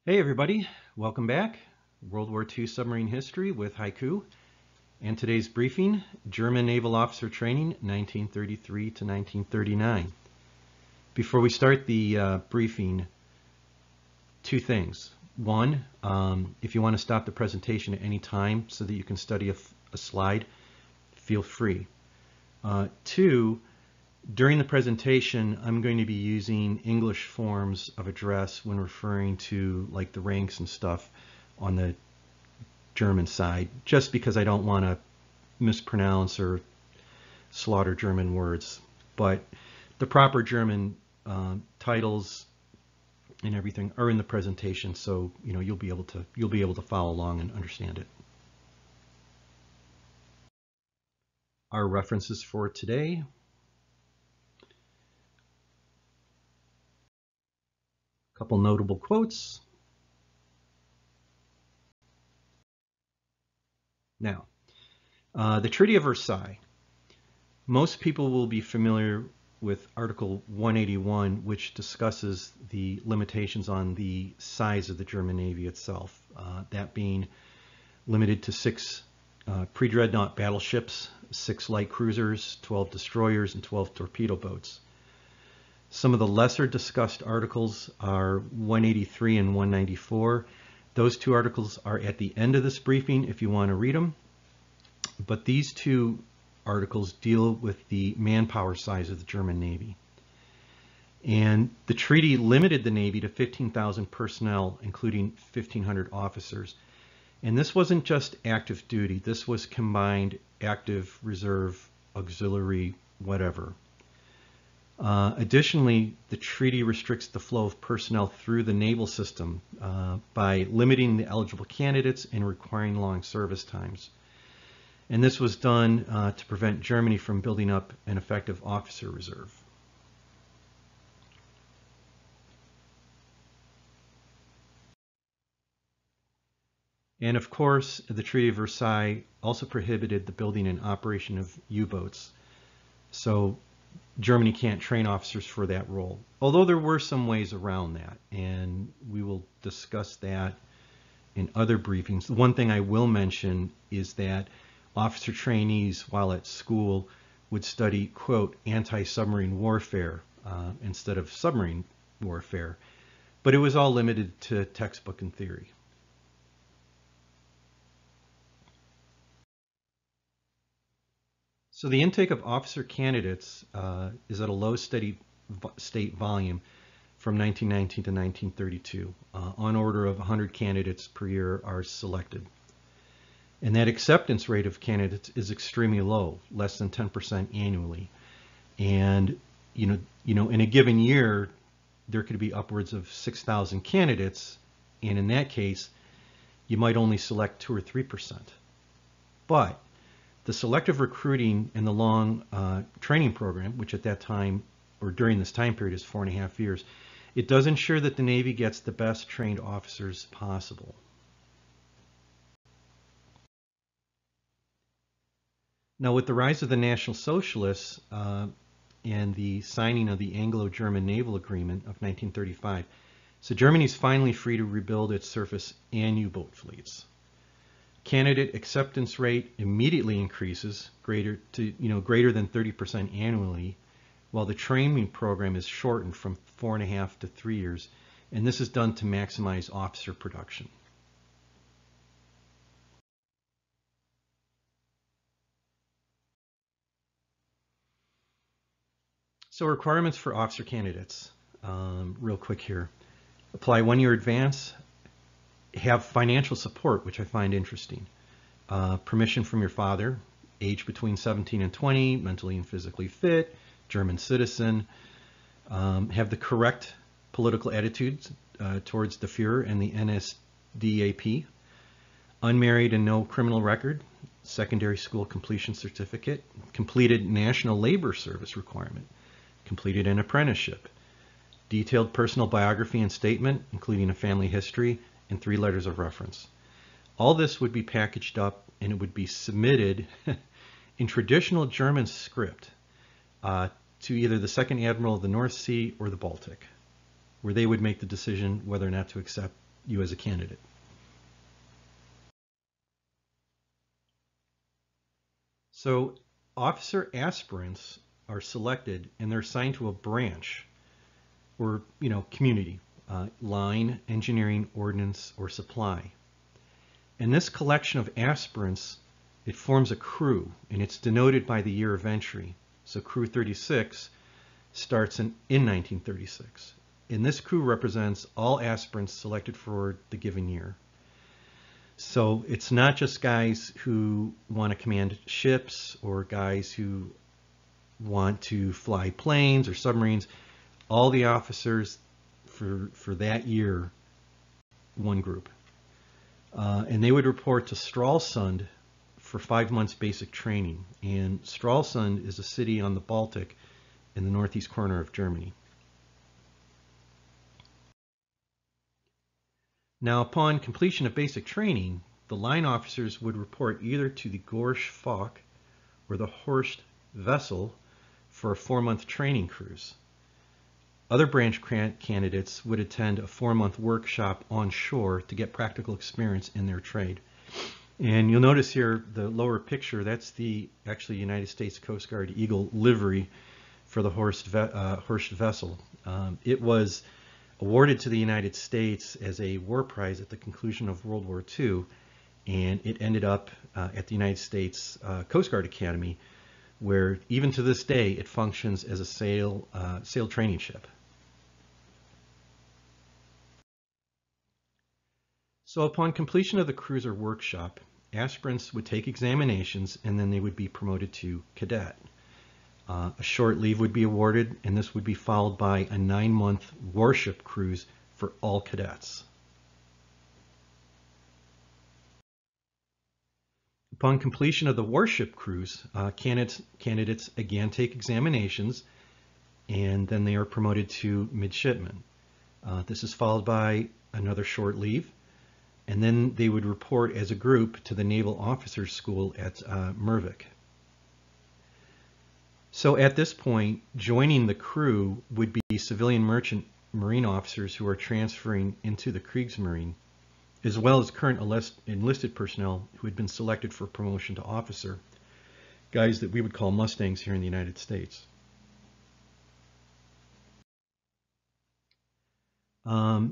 Hey everybody, welcome back. World War II submarine history with Haiku. And today's briefing, German Naval Officer Training, 1933 to 1939. Before we start the briefing, two things. One, if you want to stop the presentation at any time so that you can study a slide, feel free. Two, during the presentation, I'm going to be using English forms of address when referring to like the ranks and stuff on the German side, just because I don't want to mispronounce or slaughter German words. But the proper German titles and everything are in the presentation, so you'll be able to follow along and understand it. Our references for today. Couple notable quotes. Now, the Treaty of Versailles. Most people will be familiar with Article 181, which discusses the limitations on the size of the German Navy itself, that being limited to 6 pre-dreadnought battleships, 6 light cruisers, 12 destroyers, and 12 torpedo boats. Some of the lesser discussed articles are 183 and 194. Those two articles are at the end of this briefing if you want to read them. But these two articles deal with the manpower size of the German Navy. And the treaty limited the Navy to 15,000 personnel, including 1,500 officers. And this wasn't just active duty. This was combined active, reserve, auxiliary, whatever. Additionally, the treaty restricts the flow of personnel through the naval system by limiting the eligible candidates and requiring long service times. And this was done to prevent Germany from building up an effective officer reserve. And of course, the Treaty of Versailles also prohibited the building and operation of U-boats. So Germany can't train officers for that role, although there were some ways around that, and we will discuss that in other briefings. The one thing I will mention is that officer trainees while at school would study, quote, anti-submarine warfare instead of submarine warfare, but it was all limited to textbook and theory. So the intake of officer candidates is at a low steady state volume from 1919 to 1932. On order of 100 candidates per year are selected. And that acceptance rate of candidates is extremely low, less than 10% annually. And in a given year, there could be upwards of 6,000 candidates, and in that case, you might only select 2 or 3%. But the selective recruiting and the long training program, which at that time, or during this time period, is 4.5 years, it does ensure that the Navy gets the best trained officers possible. Now, with the rise of the National Socialists and the signing of the Anglo-German Naval Agreement of 1935, so Germany's finally free to rebuild its surface and U-boat fleets. Candidate acceptance rate immediately increases greater than 30% annually, while the training program is shortened from 4.5 to 3 years, and this is done to maximize officer production. So requirements for officer candidates, real quick here. Apply 1-year advance. Have financial support, which I find interesting. Permission from your father, age between 17 and 20, mentally and physically fit, German citizen. Have the correct political attitudes towards the Führer and the NSDAP. Unmarried and no criminal record. Secondary school completion certificate. Completed National Labor Service requirement. Completed an apprenticeship. Detailed personal biography and statement, including a family history, and 3 letters of reference. All this would be packaged up and it would be submitted in traditional German script to either the Second Admiral of the North Sea or the Baltic, where they would make the decision whether or not to accept you as a candidate. So officer aspirants are selected and they're assigned to a branch or, community, line, engineering, ordnance, or supply. And this collection of aspirants, it forms a crew, and it's denoted by the year of entry. So crew 36 starts in 1936. And this crew represents all aspirants selected for the given year. So it's not just guys who want to command ships or guys who want to fly planes or submarines. All the officers for that year, one group. And they would report to Stralsund for 5 months basic training. And Stralsund is a city on the Baltic in the northeast corner of Germany. Now, upon completion of basic training, the line officers would report either to the Gorsch Fock or the Horst vessel for a 4-month training cruise. Other branch candidates would attend a 4-month workshop on shore to get practical experience in their trade. And you'll notice here the lower picture, that's the actually United States Coast Guard Eagle livery for the Horst vessel. It was awarded to the United States as a war prize at the conclusion of World War II, and it ended up at the United States Coast Guard Academy, where even to this day it functions as a sail training ship. So upon completion of the cruiser workshop, aspirants would take examinations and then they would be promoted to cadet. A short leave would be awarded, and this would be followed by a 9-month warship cruise for all cadets. Upon completion of the warship cruise, candidates again take examinations, and then they are promoted to midshipmen. This is followed by another short leave, and then they would report as a group to the Naval Officers School at Mürwik. So at this point, joining the crew would be civilian merchant marine officers who are transferring into the Kriegsmarine, as well as current enlisted personnel who had been selected for promotion to officer, guys that we would call Mustangs here in the United States.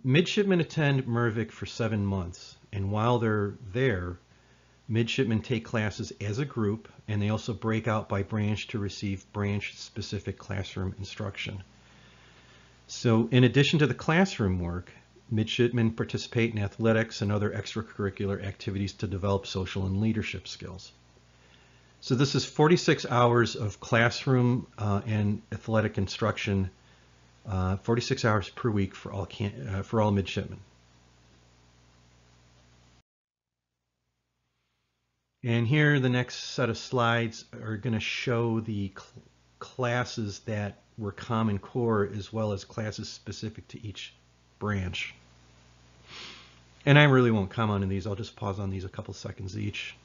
Midshipmen attend Mürwik for 7 months, and while they're there, midshipmen take classes as a group, and they also break out by branch to receive branch-specific classroom instruction. So in addition to the classroom work, midshipmen participate in athletics and other extracurricular activities to develop social and leadership skills. So this is 46 hours of classroom and athletic instruction, 46 hours per week for all midshipmen. And here the next set of slides are going to show the classes that were Common Core as well as classes specific to each branch. And I really won't comment on these. I'll just pause on these a couple seconds each.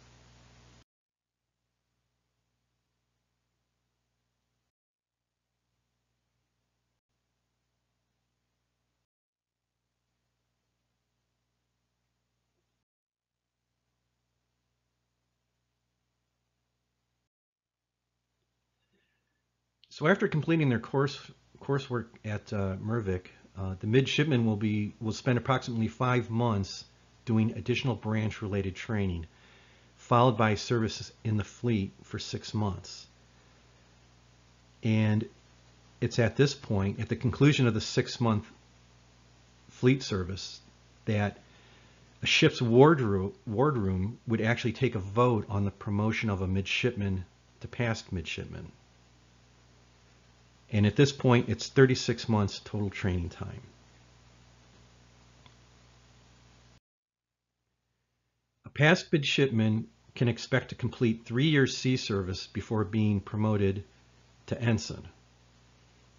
So after completing their coursework at Mürwik, the midshipmen will spend approximately 5 months doing additional branch-related training, followed by service in the fleet for 6 months. And it's at this point, at the conclusion of the 6-month fleet service, that a ship's wardroom would actually take a vote on the promotion of a midshipman to past midshipman. And at this point, it's 36 months total training time. A past midshipman can expect to complete 3 years sea service before being promoted to ensign.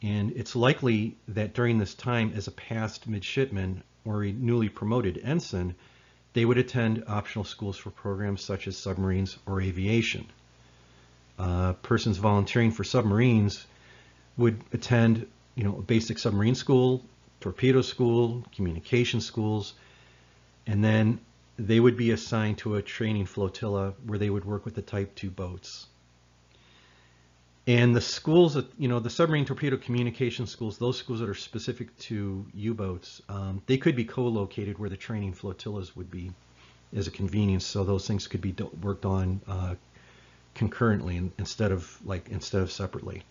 And it's likely that during this time as a past midshipman or a newly promoted ensign, they would attend optional schools for programs such as submarines or aviation. Persons volunteering for submarines would attend, a basic submarine school, torpedo school, communication schools, and then they would be assigned to a training flotilla where they would work with the Type 2 boats. And the schools, the submarine torpedo communication schools, those schools that are specific to U-boats, they could be co-located where the training flotillas would be as a convenience, so those things could be worked on concurrently instead of separately.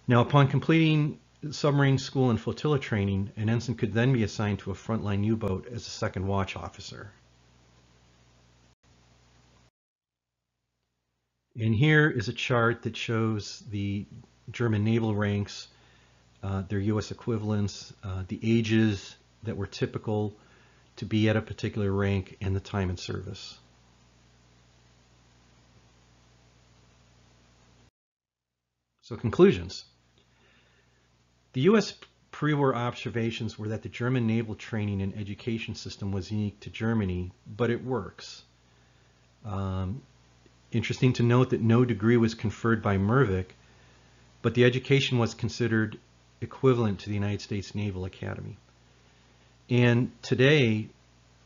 Now, upon completing submarine school and flotilla training, an ensign could then be assigned to a frontline U-boat as a second watch officer. And here is a chart that shows the German naval ranks, their U.S. equivalents, the ages that were typical to be at a particular rank, and the time in service. So conclusions. The U.S. pre-war observations were that the German naval training and education system was unique to Germany, but it works. Interesting to note that no degree was conferred by Mürwik, but the education was considered equivalent to the United States Naval Academy. And today,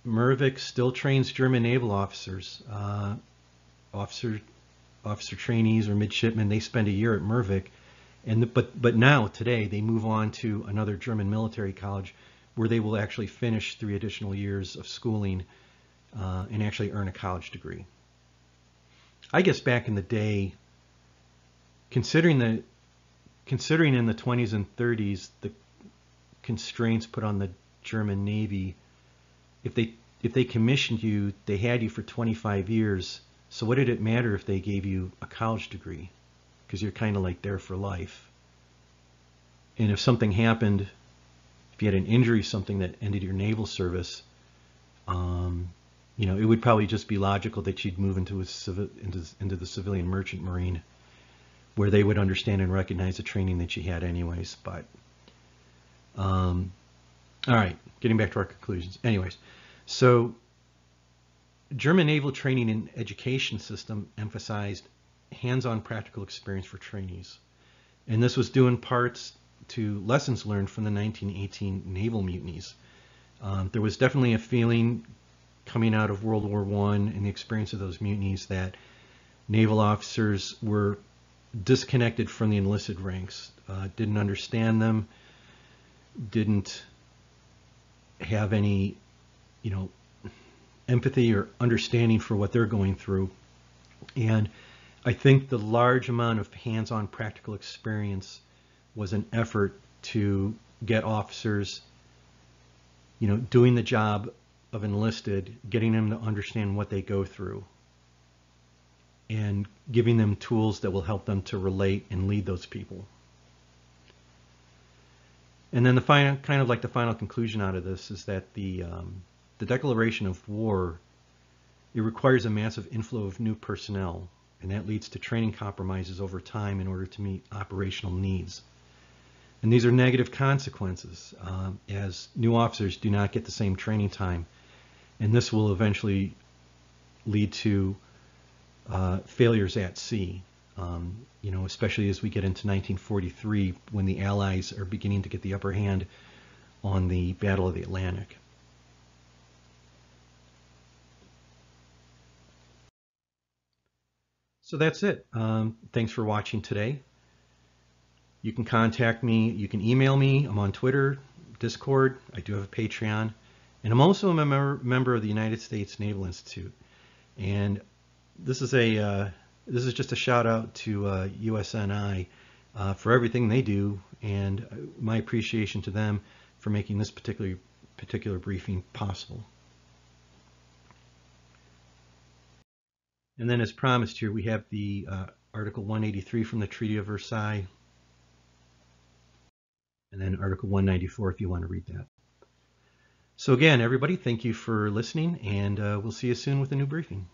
Mürwik still trains German naval officers, officer trainees or midshipmen. They spend a year at Mürwik, but now today they move on to another German military college where they will actually finish 3 additional years of schooling and actually earn a college degree. I guess back in the day, considering in the 20s and 30s the constraints put on the German Navy, if they commissioned you, they had you for 25 years. So what did it matter if they gave you a college degree? Because you're kind of like there for life. And if something happened, if you had an injury, something that ended your naval service, it would probably just be logical that you'd move into the civilian merchant marine, where they would understand and recognize the training that you had anyways. But all right, getting back to our conclusions. Anyways, so German naval training and education system emphasized hands-on practical experience for trainees, and this was due in parts to lessons learned from the 1918 naval mutinies. There was definitely a feeling coming out of World War I and the experience of those mutinies that naval officers were disconnected from the enlisted ranks, didn't understand them, didn't have any, empathy or understanding for what they're going through. And I think the large amount of hands-on practical experience was an effort to get officers, doing the job of enlisted, getting them to understand what they go through, and giving them tools that will help them to relate and lead those people. And then the final conclusion out of this is that the declaration of war, it requires a massive inflow of new personnel, and that leads to training compromises over time in order to meet operational needs. And these are negative consequences, as new officers do not get the same training time, and this will eventually lead to failures at sea, especially as we get into 1943, when the Allies are beginning to get the upper hand on the Battle of the Atlantic. So that's it. Thanks for watching today. You can contact me. You can email me. I'm on Twitter, Discord. I do have a Patreon. And I'm also a member of the United States Naval Institute. And this is just a shout out to USNI for everything they do, and my appreciation to them for making this particular briefing possible. And then, as promised, here we have the Article 183 from the Treaty of Versailles, and then Article 194 if you want to read that. So again, everybody, thank you for listening, and we'll see you soon with a new briefing.